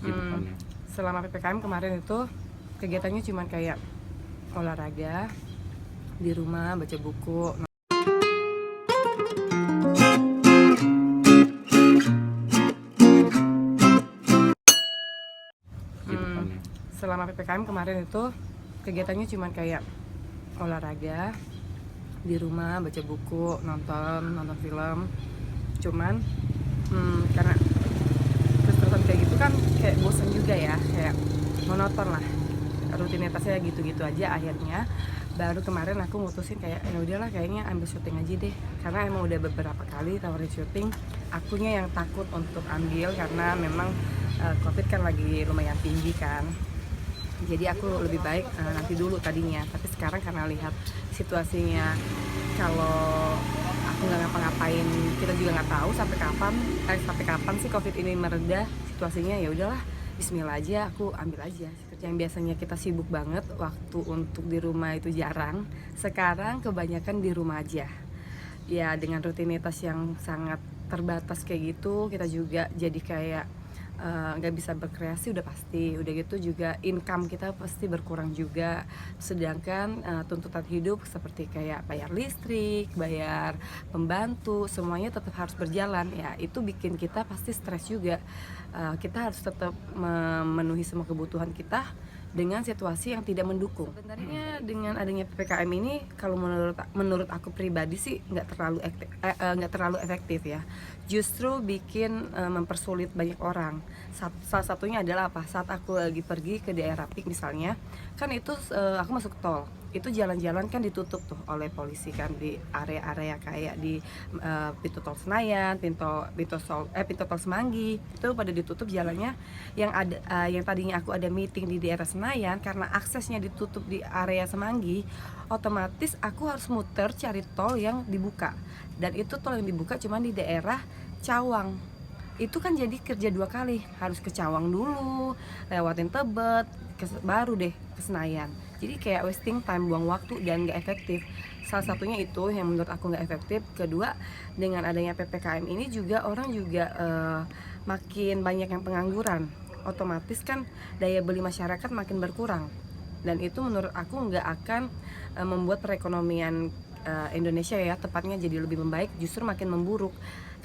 kesibukannya? Selama PPKM kemarin itu kegiatannya cuma kayak olahraga di rumah, baca buku. Kesibukannya? Selama PPKM kemarin itu kegiatannya cuma kayak olahraga di rumah, baca buku, nonton film. Cuman karena terus-terusan kayak gitu kan kayak bosan juga ya, kayak monoton lah rutinitasnya gitu-gitu aja. Akhirnya baru kemarin aku mutusin kayak ya udahlah, kayaknya ambil syuting aja deh, karena emang udah beberapa kali tawarin syuting, akunya yang takut untuk ambil karena memang COVID kan lagi lumayan tinggi kan. Jadi aku lebih baik nanti dulu tadinya, tapi sekarang karena lihat situasinya, kalau aku nggak ngapa-ngapain, kita juga nggak tahu sampai kapan sih COVID ini mereda situasinya. Ya udahlah, Bismillah aja, aku ambil aja. Yang biasanya kita sibuk banget, waktu untuk di rumah itu jarang, sekarang kebanyakan di rumah aja. Ya dengan rutinitas yang sangat terbatas kayak gitu, kita juga jadi kayak nggak bisa berkreasi udah pasti. Udah gitu juga income kita pasti berkurang juga. Sedangkan tuntutan hidup seperti kayak bayar listrik, bayar pembantu, semuanya tetap harus berjalan. Ya itu bikin kita pasti stres juga. Kita harus tetap memenuhi semua kebutuhan kita dengan situasi yang tidak mendukung. Sebenarnya dengan adanya PPKM ini, kalau menurut aku pribadi sih nggak terlalu efektif ya. Justru bikin mempersulit banyak orang. Salah satunya adalah apa? Saat aku lagi pergi ke daerah Pik misalnya, kan itu aku masuk tol. Itu jalan-jalan kan ditutup tuh oleh polisi kan, di area-area kayak di pintu tol Senayan, pintu tol Semanggi, itu pada ditutup jalannya. Yang tadinya aku ada meeting di daerah Senayan, karena aksesnya ditutup di area Semanggi, otomatis aku harus muter cari tol yang dibuka. Dan itu tol yang dibuka cuma di daerah Cawang. Itu kan jadi kerja dua kali, harus ke Cawang dulu, lewatin Tebet, baru deh ke Senayan. Jadi kayak wasting time, buang waktu dan gak efektif. Salah satunya itu yang menurut aku gak efektif. Kedua, dengan adanya PPKM ini juga orang juga makin banyak yang pengangguran. Otomatis kan daya beli masyarakat makin berkurang. Dan itu menurut aku nggak akan membuat perekonomian Indonesia ya tepatnya jadi lebih membaik, justru makin memburuk.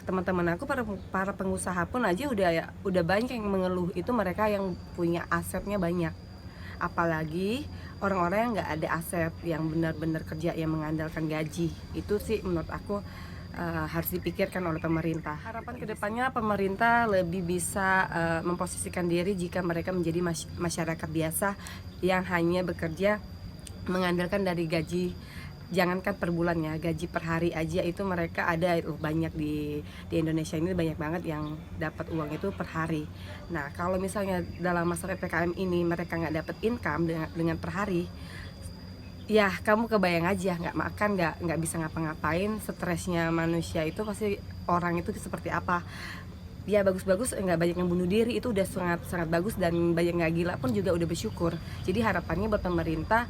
Teman-teman aku para pengusaha pun aja udah banyak yang mengeluh, itu mereka yang punya asetnya banyak. Apalagi orang-orang yang nggak ada aset, yang benar-benar kerja yang mengandalkan gaji. Itu sih menurut aku harus dipikirkan oleh pemerintah. Harapan kedepannya pemerintah lebih bisa memposisikan diri jika mereka menjadi masyarakat biasa yang hanya bekerja mengandalkan dari gaji. Jangankan per bulan ya, gaji per hari aja itu mereka ada banyak di Indonesia ini, banyak banget yang dapat uang itu per hari. Nah kalau misalnya dalam masa PPKM ini mereka nggak dapat income dengan per hari, ya kamu kebayang aja, nggak makan, nggak bisa ngapa-ngapain, stresnya manusia itu pasti, orang itu seperti apa. Ya bagus-bagus nggak banyak yang bunuh diri, itu udah sangat bagus, dan banyak nggak gila pun juga udah bersyukur. Jadi harapannya buat pemerintah,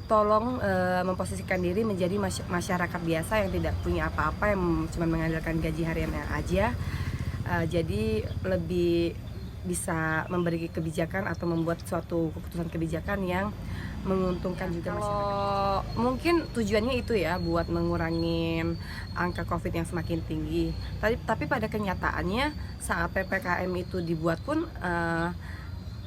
tolong memposisikan diri menjadi masyarakat biasa yang tidak punya apa-apa, yang cuma mengandalkan gaji hariannya aja. Jadi lebih bisa memberi kebijakan atau membuat suatu keputusan kebijakan yang menguntungkan juga masyarakat. Kalau mungkin tujuannya itu ya, buat mengurangin angka COVID yang semakin tinggi. Tapi pada kenyataannya saat PPKM itu dibuat pun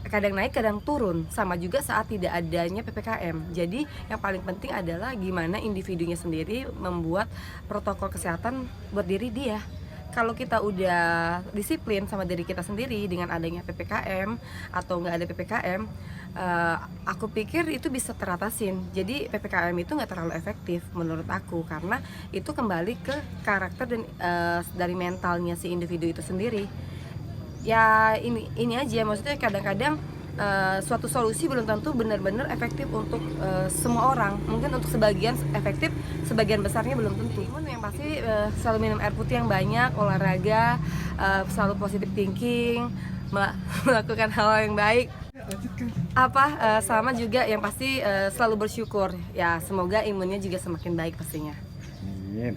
kadang naik kadang turun, sama juga saat tidak adanya PPKM. Jadi yang paling penting adalah gimana individunya sendiri membuat protokol kesehatan buat diri dia. Kalau kita udah disiplin sama diri kita sendiri dengan adanya PPKM atau nggak ada PPKM, aku pikir itu bisa teratasin. Jadi PPKM itu nggak terlalu efektif menurut aku, karena itu kembali ke karakter dan dari mentalnya si individu itu sendiri. Ya ini aja, maksudnya kadang-kadang suatu solusi belum tentu benar-benar efektif untuk semua orang. Mungkin untuk sebagian efektif, sebagian besarnya belum tentu. Namun yang pasti selalu minum air putih yang banyak, olahraga, selalu positive thinking, melakukan hal yang baik. Sama juga yang pasti selalu bersyukur. Ya semoga imunnya juga semakin baik pastinya. Iya,